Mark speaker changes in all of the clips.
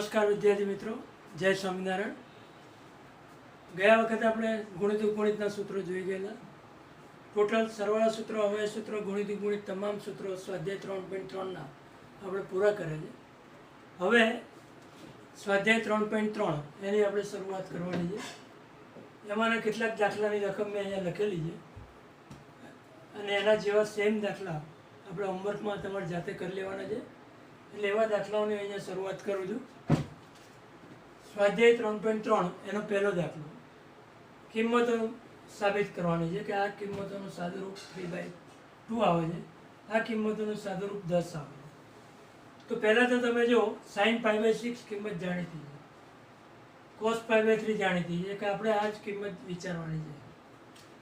Speaker 1: નમસ્કાર વિદ્યાર્થી મિત્રો, જય સ્વામિનારાયણ. ગયા વખતે આપણે ગુણિત ઉપગુણિતના સૂત્રો જોઈ ગયેલા. ટોટલ સરવાળા સૂત્રો, અવયવ સૂત્રો, ગુણિત ઉપગુણિત તમામ સૂત્રો સ્વાધ્યાય 3.3ના આપણે પૂરા કર્યા છે. હવે સ્વાધ્યાય 3.3 એની આપણે શરૂઆત કરવાની છે. એમાંના કેટલાક દાખલાની રકમ મેં અહીંયા લખેલી છે અને એના જેવા સેમ દાખલા આપણે હોમવર્કમાં તમારે જાતે કરી લેવાના છે. એટલે એવા દાખલાઓની અહીંયા શરૂઆત કરું છું. સ્વાધ્યાય 3.3 એનો પહેલો દાખલો, કિંમતો સાબિત કરવાની છે કે આ કિંમતોનું સાદુરૂપ 3/2 આવે છે, આ કિંમતોનું સાદુરૂપ 10 આવે છે. તો પહેલાં તો તમે જો sin π/6 કિંમત જાણીતી છે, cos π/3 જાણીતી છે, કે આપણે આ જ કિંમત વિચારવાની છે.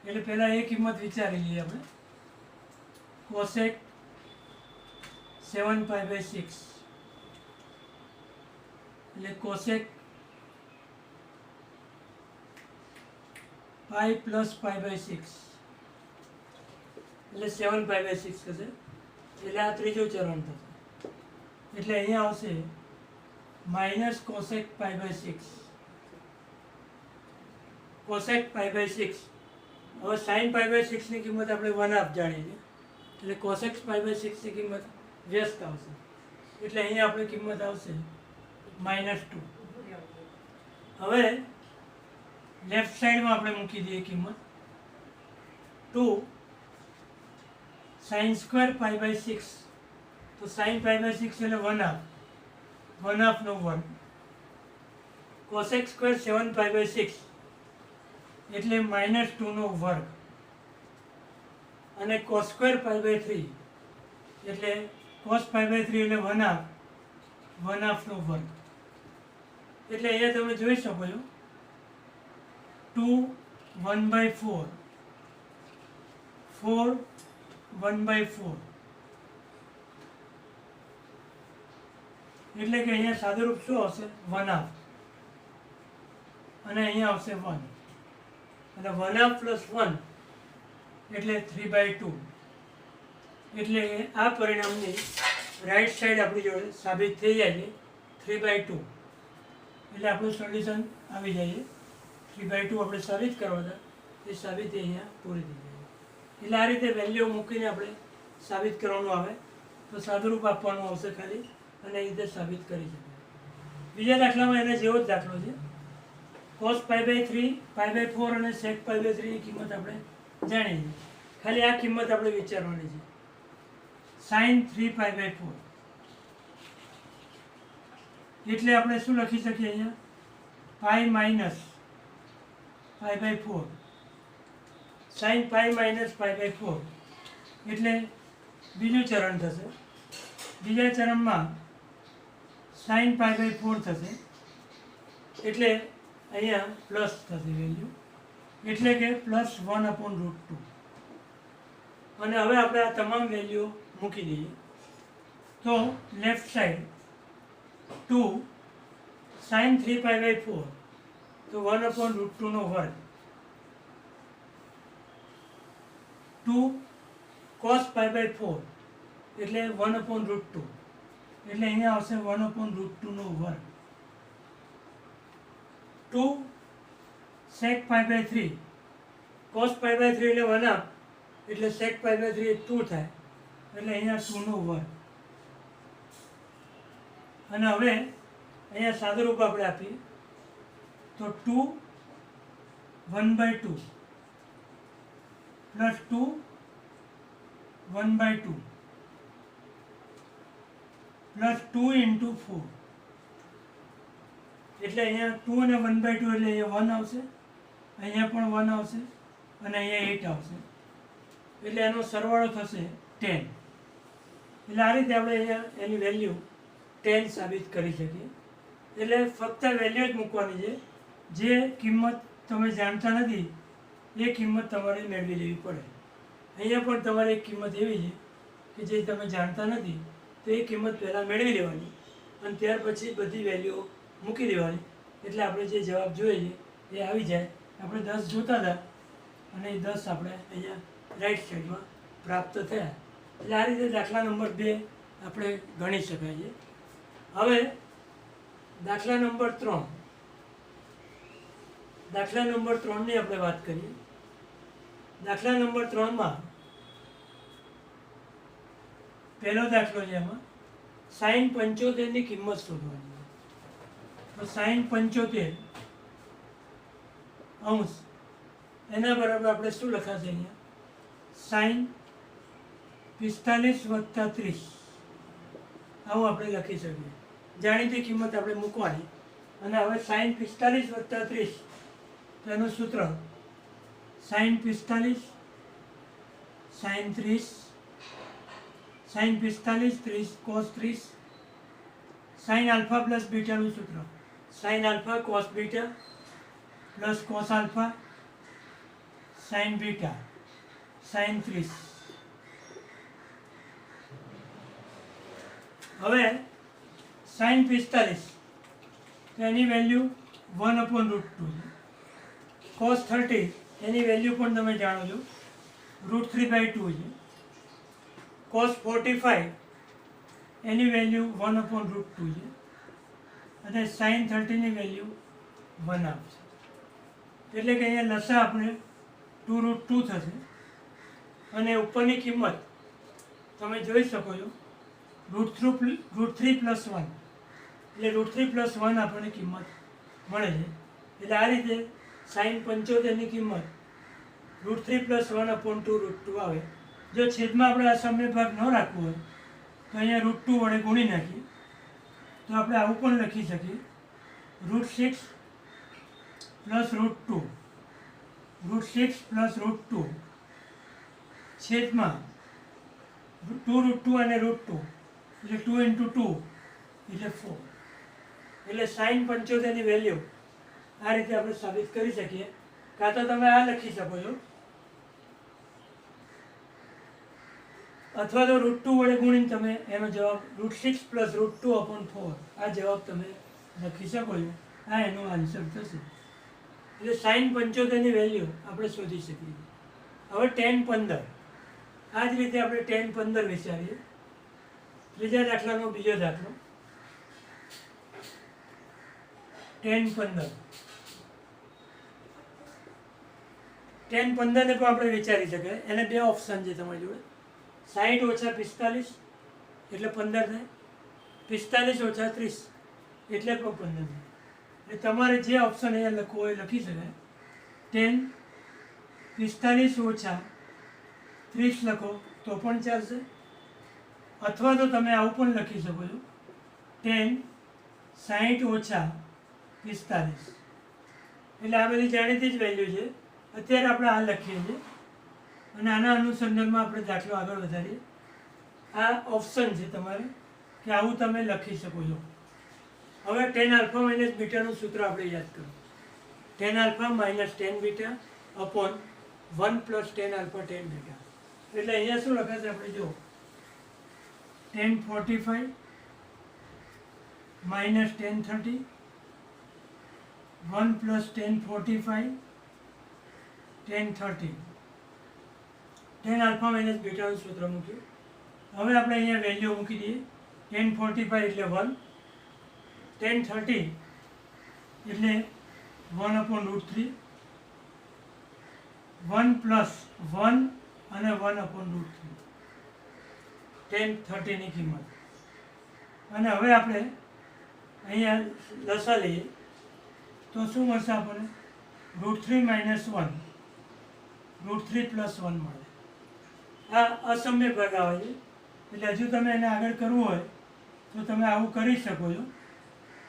Speaker 1: એટલે પહેલાં એ કિંમત વિચારી લઈએ આપણે. cosec 7π/6 એટલે cosec પાઈ પ્લસ π/6 એટલે 7π/6 થશે. એટલે આ ત્રીજું ચરણ થશે. એટલે અહીંયા આવશે માઇનસ cosec π/6, cosec π/6. હવે sin π/6 ની કિંમત આપણે 1/2 જાણીએ છીએ, એટલે cosec π/6 ની કિંમત વ્યસ્ત આવશે. એટલે અહીંયા આપણી કિંમત આવશે -2. હવે લેફ્ટ સાઈડમાં આપણે મૂકી દઈએ કિંમત 2 sin સ્ક્વેર π/6. તો sin π/6 એટલે 1/2 નો વર્ગ. cosec સ્ક્વેર 7π/6 એટલે -2 નો વર્ગ. અને cos સ્ક્વેર π/3 એટલે cos π/3 એટલે 1/2 નો વર્ગ. એટલે અહીંયા તમે જોઈ શકો છો 2 1/4, 4 1/4. એટલે કે અહીંયા સાદુરૂપ શું આવશે? 1/2. અને અહીંયા આવશે 1. અને 1/2 પ્લસ 1 એટલે 3/2. એટલે આ પરિણામની રાઈટ સાઈડ આપણી જોડે સાબિત થઈ જાય છે 3/2. એટલે આપણું સોલ્યુશન આવી જાય છે. 3/2 આપણે સાબિત કરવા હતા, એ સાબિતી અહીંયા પૂરી થઈ જાય. એટલે આ રીતે વેલ્યુ મૂકીને આપણે સાબિત કરવાનું આવે તો સાદુરૂપ આપવાનું આવશે ખાલી, અને એ રીતે સાબિત કરી શકાય. બીજા દાખલામાં એના જેવો જ દાખલો છે. cos π/3, π/4 અને sec π/3 ની કિંમત આપણે જાણીએ છીએ. ખાલી આ કિંમત આપણે વિચારવાની છે. sin 3π/4 એટલે આપણે શું લખી શકીએ અહીંયા? Pi minus π/4. sin π માઇનસ π/4 એટલે બીજું ચરણ થશે. બીજા ચરણમાં sin π/4 થશે, એટલે અહીંયા પ્લસ થશે વેલ્યુ, એટલે કે +1/√2. અને હવે આપણે આ તમામ વેલ્યુ મૂકી દઈએ. તો લેફ્ટ સાઈડ 2 sin 3π/4 તો 1/√2 નો વર્ગ. 2 cos π/4 એટલે 1/√2. એટલે અહીંયા આવશે 1/√2 નો વર્ગ. 2 sec π/3, cos π/3 એટલે 1/2, એટલે sec π/3 એ 2 થાય, એટલે અહીંયા 2 નો વર્ગ. અને હવે અહીંયા સાદુરૂપ આપણે આપીએ તો 2 1/2 પ્લસ 2 1/2 પ્લસ 2 × 4. એટલે અહીંયા 2 અને 1/2 એટલે અહીંયા 1 આવશે, અહીંયા પણ 1 આવશે, અને અહીંયા 8 આવશે. એટલે એનો સરવાળો થશે 10. એટલે આ રીતે આપણે અહીંયા એની વેલ્યુ 10 સાબિત કરી શકીએ. એટલે ફક્ત વેલ્યુ જ મૂકવાની છે. જે કિંમત તમે જાણતા નથી એ કિંમત તમારે મેળવી લેવી પડે. અહીંયા પણ તમારે એક કિંમત એવી છે કે જે તમે જાણતા નથી, તો એ કિંમત પહેલાં મેળવી લેવાની અને ત્યાર પછી બધી વેલ્યુઓ મૂકી દેવાની. એટલે આપણે જે જવાબ જોઈએ છે એ આવી જાય. આપણે 10 જોતા હતા અને એ 10 આપણે અહીંયા રાઈટ સાઈડમાં પ્રાપ્ત થયા. એટલે આ રીતે દાખલા નંબર 2 આપણે ગણી શકાય છે. હવે દાખલા નંબર 3 દાખલા નંબર 3ની આપણે વાત કરીએ. દાખલા નંબર 3માં પહેલો દાખલો છે. એમાં sin 75 ની કિંમત શોધવાની. તો sin 75 અંશ એના બરાબર આપણે શું લખાશે અહીંયા? sin 45 વત્તા 30 આવું આપણે લખી શકીએ. જાણીતી કિંમત આપણે મૂકવાની. અને હવે sin 45 વત્તા 30 તો એનું સૂત્ર sin 45 sin 30 sin 45 30 cos 30 sin alpha plus beta નું સૂત્ર sin alpha cos beta plus cos alpha sin beta sin 30. હવે sin 45 એની વેલ્યુ 1/√2 છે. cos 30 એની વેલ્યુ પણ તમે જાણો છો √3/2 છે. cos 45 એની વેલ્યુ 1/√2 છે. અને sin 30 ની વેલ્યુ 1 આપશે. એટલે કે અહીંયા લસા આપણે 2√2 થશે. અને ઉપરની કિંમત તમે જોઈ શકો છો √3 + 1 એટલે √3 + 1 આપણને કિંમત મળે છે. એટલે આ રીતે sin 75 ની કિંમત √3 + 1/2√2 આવે. જો છેદમાં આપણે આ સમય ભાગ ન રાખવો હોય તો અહીંયા √2 વડે ગુણી નાખીએ તો આપણે આવું પણ લખી શકીએ √6 + √2 √6 + √2 છેદમાં 2√2 અને √2 એટલે 2 × 2 એટલે 4. એટલે sin 75 ની વેલ્યુ આ રીતે આપણે સાબિત કરી શકીએ. કાં તો તમે આ લખી શકો છો અથવા તો √2 વડે ગુણીને તમે એનો જવાબ √6 + √2/4 આ જવાબ તમે લખી શકો છો. આ એનો આન્સર થશે. એટલે sin 75 ની વેલ્યુ આપણે શોધી શકીએ. હવે tan 15 આ જ રીતે આપણે tan 15 વિચારીએ. ત્રીજા દાખલાનો બીજો દાખલો tan 15 tan 15 ને પણ આપણે વિચારી શકાય. એને બે ઓપ્શન છે તમારી જોડે 60 - 45 એટલે 15 થાય. 45 - 30 એટલે પણ 15 થાય. એટલે તમારે જે ઓપ્શન અહીંયા લખવો હોય લખી શકાય. tan 45 - 30 લખો તો પણ ચાલશે. અથવા તો તમે આવું પણ લખી શકો છો tan 60 - 45 એટલે આ બધી જાણીતી જ વેલ્યુ છે. અત્યારે આપણે આ લખીએ છીએ અને આના અનુસંધાનમાં આપણે દાખલો આગળ વધારીએ. આ ઓપ્શન છે તમારે કે આવું તમે લખી શકો છો. હવે tan alpha - beta નું સૂત્ર આપણે યાદ કરો. tan alpha - tan beta upon 1 + tan alpha tan beta. એટલે અહીંયા શું લખાશે આપણે જો tan 45 - tan 30 1 + tan 45 tan 30 tan alpha - beta નું સૂત્ર મૂક્યું. હવે આપણે અહીંયા વેલ્યુ મૂકી દઈએ. tan 45 એટલે 1 tan 30 એટલે 1/√3 1 + 1 અને 1/√3 tan 30 ની કિંમત. અને હવે આપણે અહીંયા લસા લઈએ તો શું મળશે આપણને √3 - 1 √3 + 1 મળે. આ અસમ્ય ભાગ આવે છે. એટલે હજુ તમે એને આગળ કરવું હોય તો તમે આવું કરી શકો છો.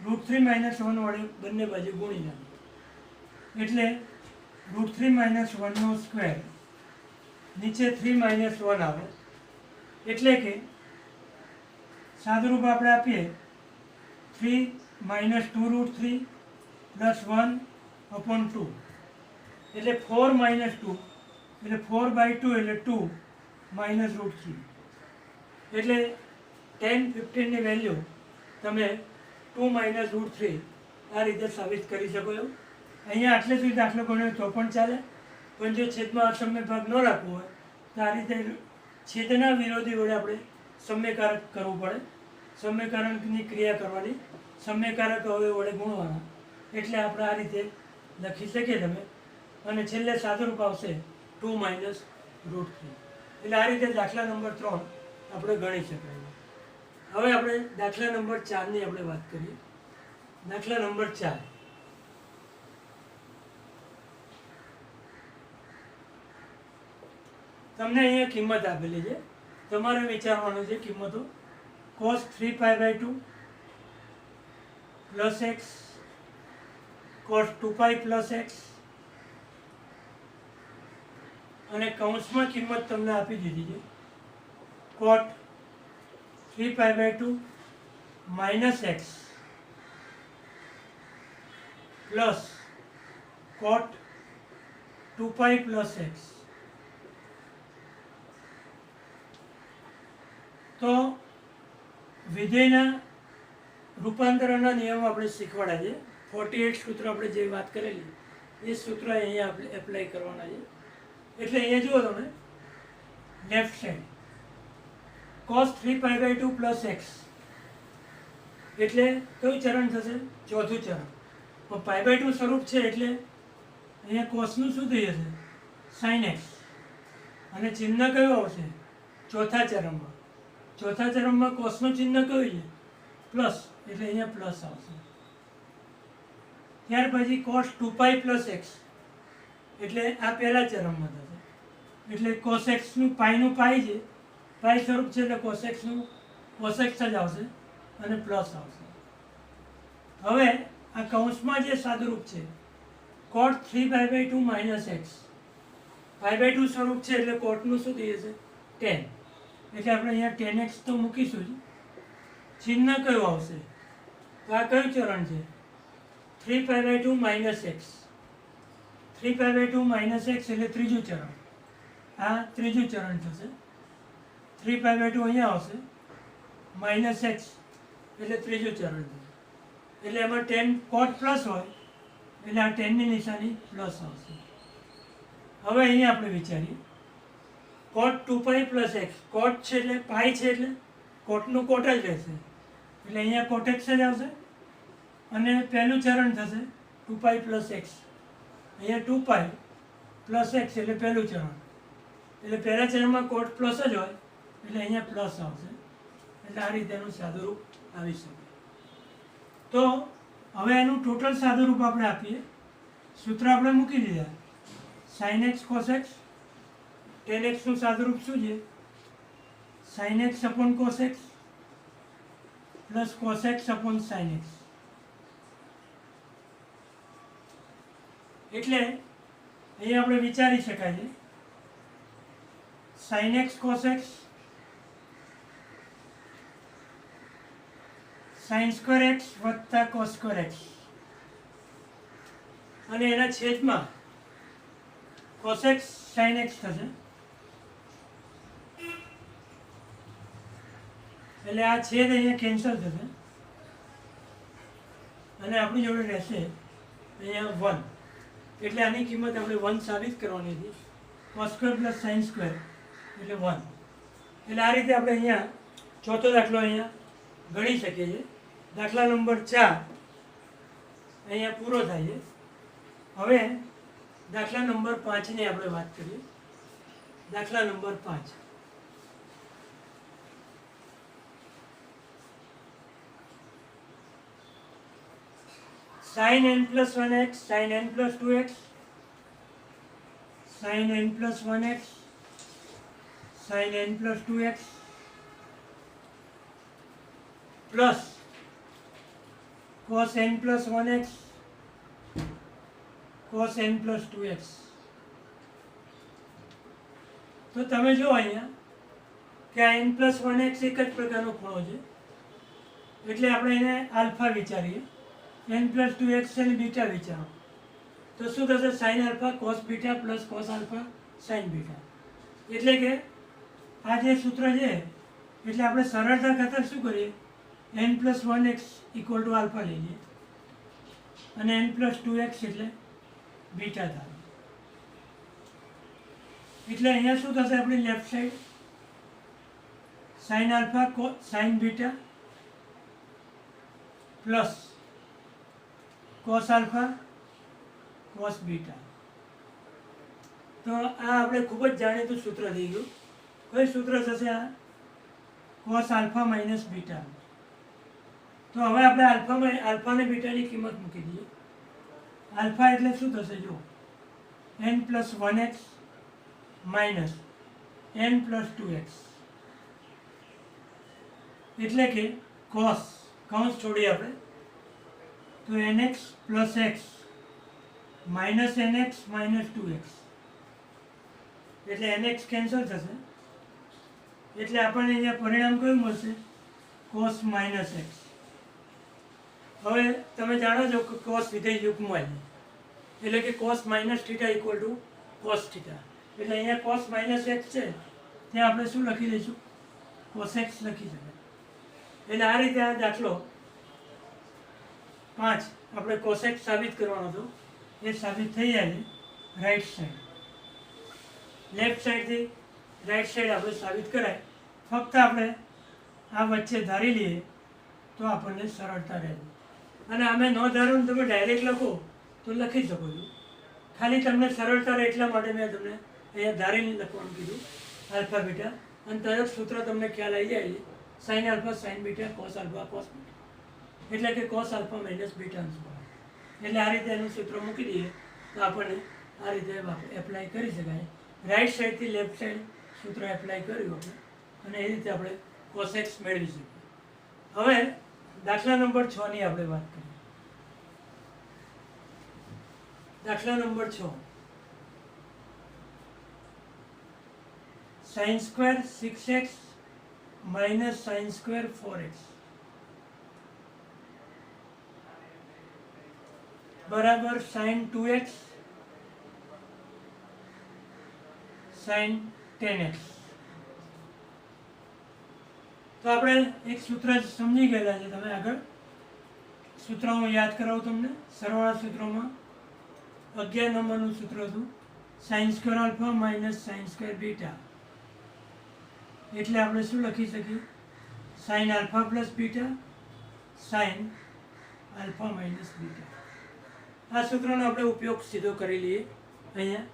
Speaker 1: √3 - 1 વડે બંને બાજુ ગુણી નાખો એટલે √3 - 1² નીચે 3 - 1 આવે. એટલે કે સાદુરૂપ આપણે આપીએ 3 - 2√3 + 1/2 એટલે 4 - 2 એટલે 4/2 એટલે 2 - √3 એટલે tan 15 ની વેલ્યુ તમે 2 - √3 આ રીતે સાબિત કરી શકો છો. અહીંયા આટલે સુધી દાખલો ગણ્યો તો પણ ચાલે. પણ જો છેદમાં અસમ્ય ભાગ ન રાખવો હોય તો આ રીતે છેદના વિરોધી વડે આપણે સમ્યકારક કરવું પડે. સમીકરણની ક્રિયા કરવાની, સમીકરક હવે વડે ગુણવાના, એટલે આપણે આ રીતે લખી શકીએ તમે. અને છેલ્લે સાદુરૂપ આવશે 2 - √3. એટલે આ રીતે દાખલા નંબર 3 આપણે ગણી શકાય. હવે આપણે દાખલા નંબર 4ની આપણે વાત કરીએ. દાખલા નંબર 4. તમને અહીંયા કિંમત આપેલી છે, તમારે વિચારવાનું છે કિંમતો. cos 3π/2 plus x, cos 2π plus x, અને કૌંસમાં કિંમત તમને આપી દીધી છે cot 3π/2 minus x plus cot 2π plus x. તો વિધેયના રૂપાંતરણના નિયમો આપણે શીખવાડ્યા છે. 48 સૂત્ર આપણે જે વાત કરેલી એ સૂત્ર અહીંયા આપણે એપ્લાય કરવાના છે. એટલે અહીંયા જુઓ તમે left side cos 3π/2 plus x એટલે કયું ચરણ થશે? ચોથું ચરણ. પણ π/2 સ્વરૂપ છે એટલે અહીંયા કોસનું શું થઈ જશે? sin x. અને ચિહ્ન કયું આવશે? ચોથા ચરણમાં. ચોથા ચરણમાં કોસનું ચિહ્ન કયું છે? પ્લસ, એટલે અહીંયા પ્લસ આવશે. ત્યાર પછી cos 2π પ્લસ x એટલે આ પહેલા ચરણમાં થશે. એટલે cos x નું પાઈનું પાઈ છે, પાઈ સ્વરૂપ છે એટલે cos x નું cos x જ આવશે અને પ્લસ આવશે. હવે આ કૌંસમાં જે સાદુરૂપ છે cot 3π/2 માઇનસ x, π/2 સ્વરૂપ છે એટલે કોટનું શું થઈ જશે? 10. એટલે આપણે અહીંયા 10x તો મૂકીશું જ. ચિહ્ન કયું આવશે? તો આ કયું ચરણ છે? 3π/2 માઇનસ x. 3π/2 માઇનસ x એટલે ત્રીજું ચરણ. આ ત્રીજું ચરણ થશે. 3π/2 અહીંયા આવશે, માઇનસ x એટલે ત્રીજું ચરણ થશે. એટલે એમાં 10 કોટ પ્લસ હોય એટલે આ 10ની નિશાની પ્લસ આવશે. હવે અહીંયા આપણે વિચારીએ cot 2π પ્લસ x. કોટ છે એટલે પાઈ છે એટલે કોટનું કોટ જ રહેશે. એટલે અહીંયા કોટ x જ આવશે. અને પહેલું ચરણ થશે 2π પ્લસ x. અહીંયા 2π પ્લસ x એટલે પહેલું ચરણ. એટલે પહેલા ચરણમાં કોટ પ્લસ જ હોય એટલે અહીંયા પ્લસ આવશે. એટલે આ રીતેનું સાદુરૂપ આવી શકે. તો હવે એનું ટોટલ સાદુરૂપ આપણે આપીએ. સૂત્ર આપણે મૂકી દીધા. sin x cos x. tan x નું સાદુરૂપ શું છે? sin x upon cos x plus cos x upon sin x. એટલે અહીંયા આપણે વિચારી શકાય છે sin x cos x sin square x વત્તા cos સ્ક્વેર x અને એના છેદમાં cos x sin x થશે. એટલે આ છેદ અહીંયા કેન્સલ થશે અને આપણી જોડે રહેશે અહીંયા 1. એટલે આની કિંમત આપણે 1 સાબિત કરવાની હતી. cos square plus sin square એટલે 1. એટલે આ રીતે આપણે અહીંયા ચોથો દાખલો અહીંયા ગણી શકીએ છીએ. દાખલા નંબર 4 અહીંયા પૂરો થાય છે. હવે દાખલા નંબર 5ની આપણે વાત કરીએ. દાખલા number 5. sin n plus 1x sin n plus 2x sin n plus 1x sin n plus 2x plus cos n plus 1x cos n plus 2x. તો તમે જો અહીંયા કે આ n plus 1x એક જ પ્રકારનો ખૂણો છે એટલે આપણે એને આલ્ફા વિચારીએ. n plus 2x અને બીટા વિચારો તો શું થશે? sin alpha cos beta plus cos alpha sin beta. એટલે કે આ જે સૂત્ર છે એટલે આપણે સરળતા ખાતર શું કરીએ? n plus 1x equal to alpha લઈએ અને n plus 2x એટલે બીટા થાય. એટલે અહીંયા શું થશે? આપણી left side sin alpha sin beta plus cos alpha cos beta. તો આ આપણે ખૂબ જ જાણીતું સૂત્ર થઈ ગયું. કયું સૂત્ર થશે આ? Cos alpha minus beta. તો હવે આપણે આલ્ફા અને બીટાની કિંમત મૂકી દઈએ. આલ્ફા એટલે શું થશે જો, n plus 1x minus n plus 2x, એટલે કે કોસ કૌંસ છોડીએ આપણે તો nx plus x minus nx minus 2x, એટલે nx કેન્સલ થશે, એટલે આપણને અહીંયા પરિણામ કયું મળશે? Cos minus x. હવે તમે જાણો છો કે કોસ વિધેય યુગ્મમાં છે, એટલે કે cos minus theta equal to cos theta, એટલે અહીંયા કોસ માઇનસ એક્સ છે ત્યાં આપણે શું લખી દઈશું? કોસ એક્સ લખી શકાય. એટલે આ રીતે આ દાખલો 5 આપણે કોસ એક્સ સાબિત કરવાનો હતો, એ સાબિત થઈ જાય છે. રાઈટ સાઈડ, લેફ્ટ સાઈડથી રાઈટ સાઈડ આપણે સાબિત કરાય. ફક્ત આપણે આ વચ્ચે ધારી લઈએ તો આપણને સરળતા રહે. અને આમે ન ધારો ને તમે ડાયરેક્ટ લખો તો લખી શકો છો. ખાલી તમને સરળતા રહે એટલા માટે મેં તમને અહીંયા ધારીને લખવાનું કીધું, આલ્ફા બીટા. અને તરત સૂત્ર તમને ખ્યાલ આવી જાય છે, sine alpha sign beta cos alpha cos beta, એટલે કે કોસ આલ્ફા માઇનસ બીટા. એટલે આ રીતે એનું સૂત્ર મૂકી દઈએ તો આપણને આ રીતે એપ્લાય કરી શકાય. રાઈટ સાઈડથી લેફ્ટ સાઈડ સૂત્ર એપ્લાય કર્યું આપણે, અને એ રીતે આપણે કોસ એક્સ મેળવી શકીએ. હવે દાખલા નંબર 6 ની આપણે વાત કરીએ. દાખલા number 6, sine square 6x minus sine square 4x બરાબર સાઇન 2x સાઇન 10x. તો આપણે એક સૂત્ર સમજી ગયેલા છે. તમે આગળ સૂત્ર હું યાદ કરાવું તમને. સરવાળા સૂત્રોમાં 11 નંબરનું સૂત્ર હતું, sine square alpha minus sine square beta, એટલે આપણે શું લખી શકીએ? Sine alpha plus beta sine alpha minus beta. આ સૂત્રનો આપણે ઉપયોગ સીધો કરી લઈએ. અહીંયા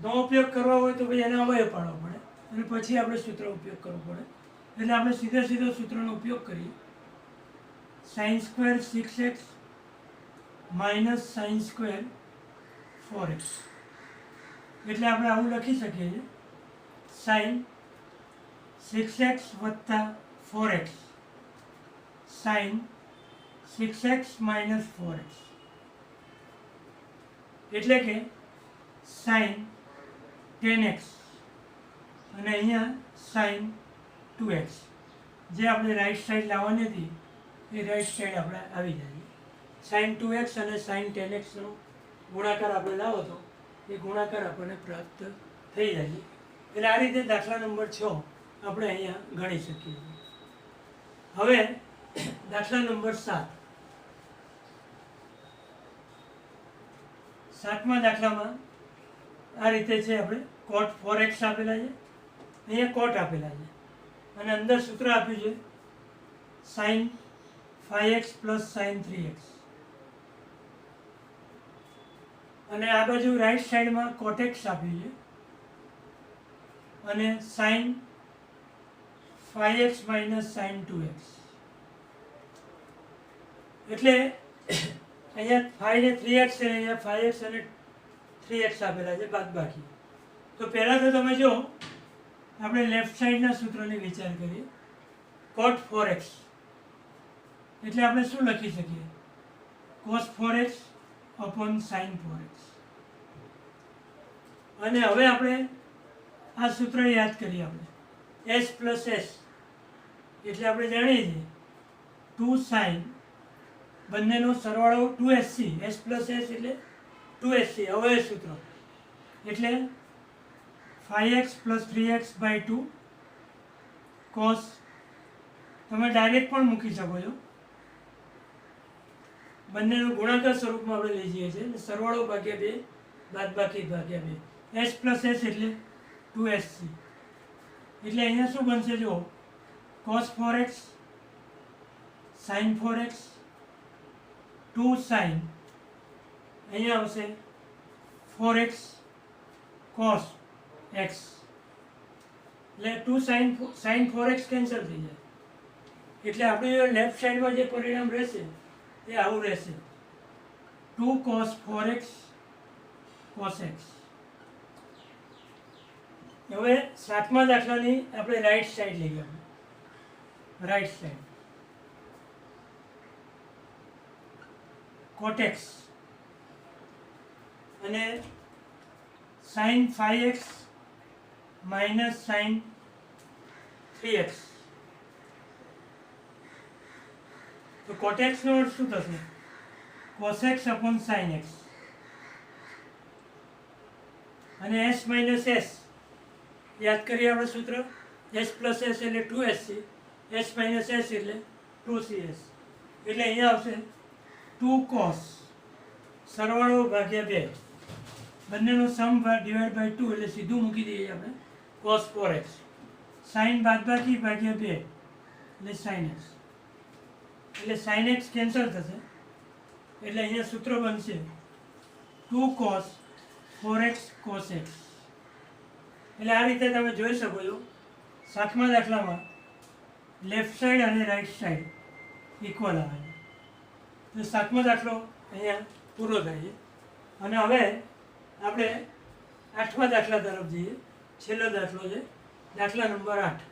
Speaker 1: નો ઉપયોગ કરવા હોય તો પછી એને અવયવ પાડવો પડે, અને પછી આપણે સૂત્ર ઉપયોગ કરવો પડે. એટલે આપણે સીધો સૂત્રનો ઉપયોગ કરીએ. Sine square 6x minus sine square 4x, એટલે આપણે આવું લખી શકીએ છીએ, સાઇન 6x વત્તા 4x sign 6x minus 4x, એટલે કે સાઇન 10x, અને અહીંયા સાઇન 2x. જે આપણે રાઈટ સાઈડ લાવવાની હતી એ રાઈટ સાઈડ આપણે આવી જાય. સાઇન 2x અને સાઇન 10x નો ગુણાકાર આપણે લાવો તો એ ગુણાકાર આપણને પ્રાપ્ત થઈ જાય. એટલે આ રીતે દાખલા નંબર 6 આપણે અહીંયા ગણી શકીએ. હવે દાખલા નંબર 7. 7મા દાખલામાં આ રીતે છે. આપણે કોટ 4x આપેલા છે, અહીંયા કોટ આપેલા છે, અને અંદર સૂત્ર આપ્યું છે sign 5x plus sign 3x, અને આ બાજુ રાઈટ સાઈડમાં કોટેક્સ આપ્યું છે, અને sign 5x minus sign 2x. એટલે અહીંયા 5 ને 3x છે, અહીંયા 5x અને 3x આપેલા છે બાદબાકી. તો પહેલાં તો તમે જો આપણે લેફ્ટ સાઈડના સૂત્રને વિચાર કરીએ. કોટ 4x એટલે આપણે શું લખી શકીએ? Cos 4x upon sine 4x. અને હવે આપણે આ સૂત્ર યાદ કરીએ. આપણે s પ્લસ s એટલે આપણે જાણીએ છીએ 2 સાઇન, બંનેનો સરવાળો 2sc, s પ્લસ s એટલે 2sc અવયવ સૂત્ર, એટલે 5x plus 3x by 2 cos, તમે ડાયરેક્ટ પણ મૂકી શકો છો, બંનેનો ગુણાકાર સ્વરૂપમાં આપણે લઈ જઈએ છીએ, એટલે સરવાળો ભાગ્યા 2 બાદબાકી ભાગ્યા 2, s પ્લસ s એટલે 2sc. એટલે અહીંયા શું બનશે જો, cos 4x sin 4x, 2 sin અહીંયા આવશે 4x cos x, એટલે 2 sin 4x કેન્સલ થઈ જાય, એટલે આપણી લેફ્ટ સાઈડમાં જે પરિણામ રહેશે એ આવું રહેશે 2 cos 4x cos x. હવે સાતમા દાખલાની આપણે રાઈટ સાઈડ લઈ ગયા, રાઈટ સાઈડ cot x અને sin 5x minus sin 3x, તો cot x નો અર્થ શું થશે? cos x upon sin x, અને s minus s યાદ કરીએ આપણે સૂત્ર, s plus s એટલે 2sc, s minus s એટલે 2cs, એટલે અહીંયા આવશે 2 cos સરવાળો ભાગ્યા 2, બંનેનો સમ ડિવાઈડ બાય 2 એટલે સીધું મૂકી દઈએ આપણે cos 4x, sin બાદબાકી ભાગ્યા 2 એટલે sin x, એટલે sin x કેન્સલ થશે, એટલે અહીંયા સૂત્ર બનશે 2 cos 4x cos x. એટલે આ રીતે તમે જોઈ શકો છો સાતમા દાખલામાં લેફ્ટ સાઈડ અને રાઈટ સાઈડ ઇક્વલ આવે છે. તો સાતમો દાખલો અહીંયા પૂરો થાય છે, અને હવે આપણે આઠમા દાખલા તરફ જઈએ. છેલ્લો દાખલો છે દાખલા નંબર 8.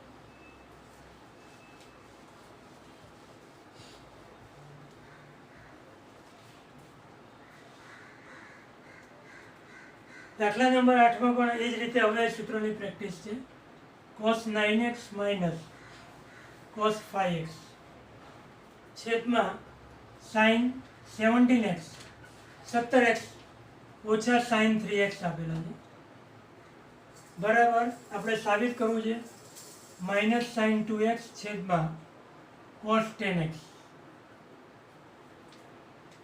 Speaker 1: દાખલા નંબર 8માં પણ એ જ રીતે હવે સૂત્રોની પ્રેક્ટિસ છે. cos 9x minus cos 5x છેદમાં sin 17x 17x ઓછા sin 3x આપેલા છે, બરાબર આપણે સાબિત કરવું છે માઇનસ sin 2x છેદમાં cos 10x.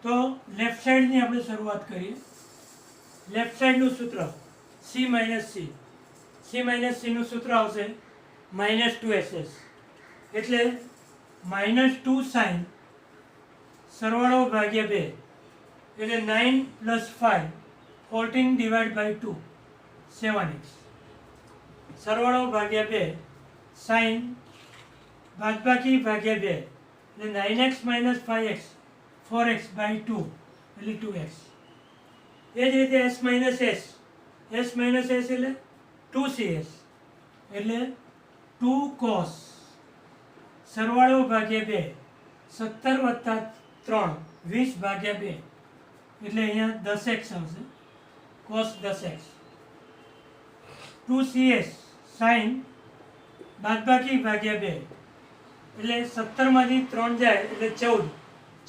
Speaker 1: તો લેફ્ટ સાઈડની આપણે શરૂઆત કરીએ. લેફ્ટ સાઈડનું સૂત્ર c માઇનસ c નું સૂત્ર આવશે માઇનસ 2ss, એટલે માઇનસ 2 sin સરવાળો ભાગ્યા 2 એટલે 9 plus 5 14 divided by 2 7x, સરવાળો ભાગ્યા 2 sin બાદબાકી ભાગ્યા 2 એટલે 9x minus 5x 4x by 2 એટલે 2x. એ જ રીતે s minus s એટલે 2cs, એટલે 2 cos સરવાળો ભાગ્યા 2 17 વત્તા 3 20 ભાગ્યા 2 એટલે અહીંયા 10x આવશે, cos 10x. 2cs sin બાદબાકી ભાગ્યા 2 એટલે 17માંથી 3 જાય એટલે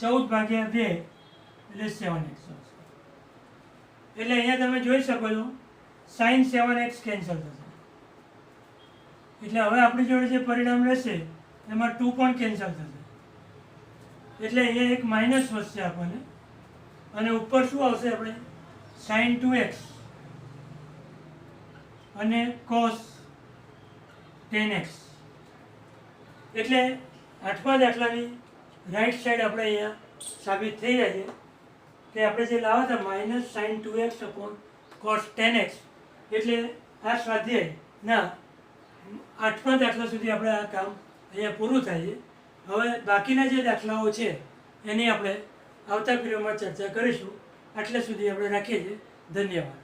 Speaker 1: 14 ભાગ્યા 2 એટલે 7x આવશે. એટલે અહીંયા તમે જોઈ શકો છો sin 7x કેન્સલ થશે, એટલે હવે આપણી જોડે જે પરિણામ રહેશે એમાં 2 પણ કેન્સલ થશે, એટલે અહીંયા એક માઇનસ વધશે આપણને, અને ઉપર શું આવશે આપણે sin 2x અને cos 10x. એટલે આઠમા દાખલાની રાઈટ સાઈડ આપણે અહીંયા સાબિત થઈ જાય છે કે આપણે જે લાવ્યા હતા minus sin 2x upon cos 10x, એટલે આ સ્વાધ્યાયના આઠમા દાખલા સુધી આપણે આ કામ અહીંયા પૂરું થાય છે. હવે બાકીના જે દાખલાઓ છે એની આપણે આવતા પીરિયડમાં ચર્ચા કરીશું. આટલે સુધી આપણે રાખીએ છીએ. ધન્યવાદ.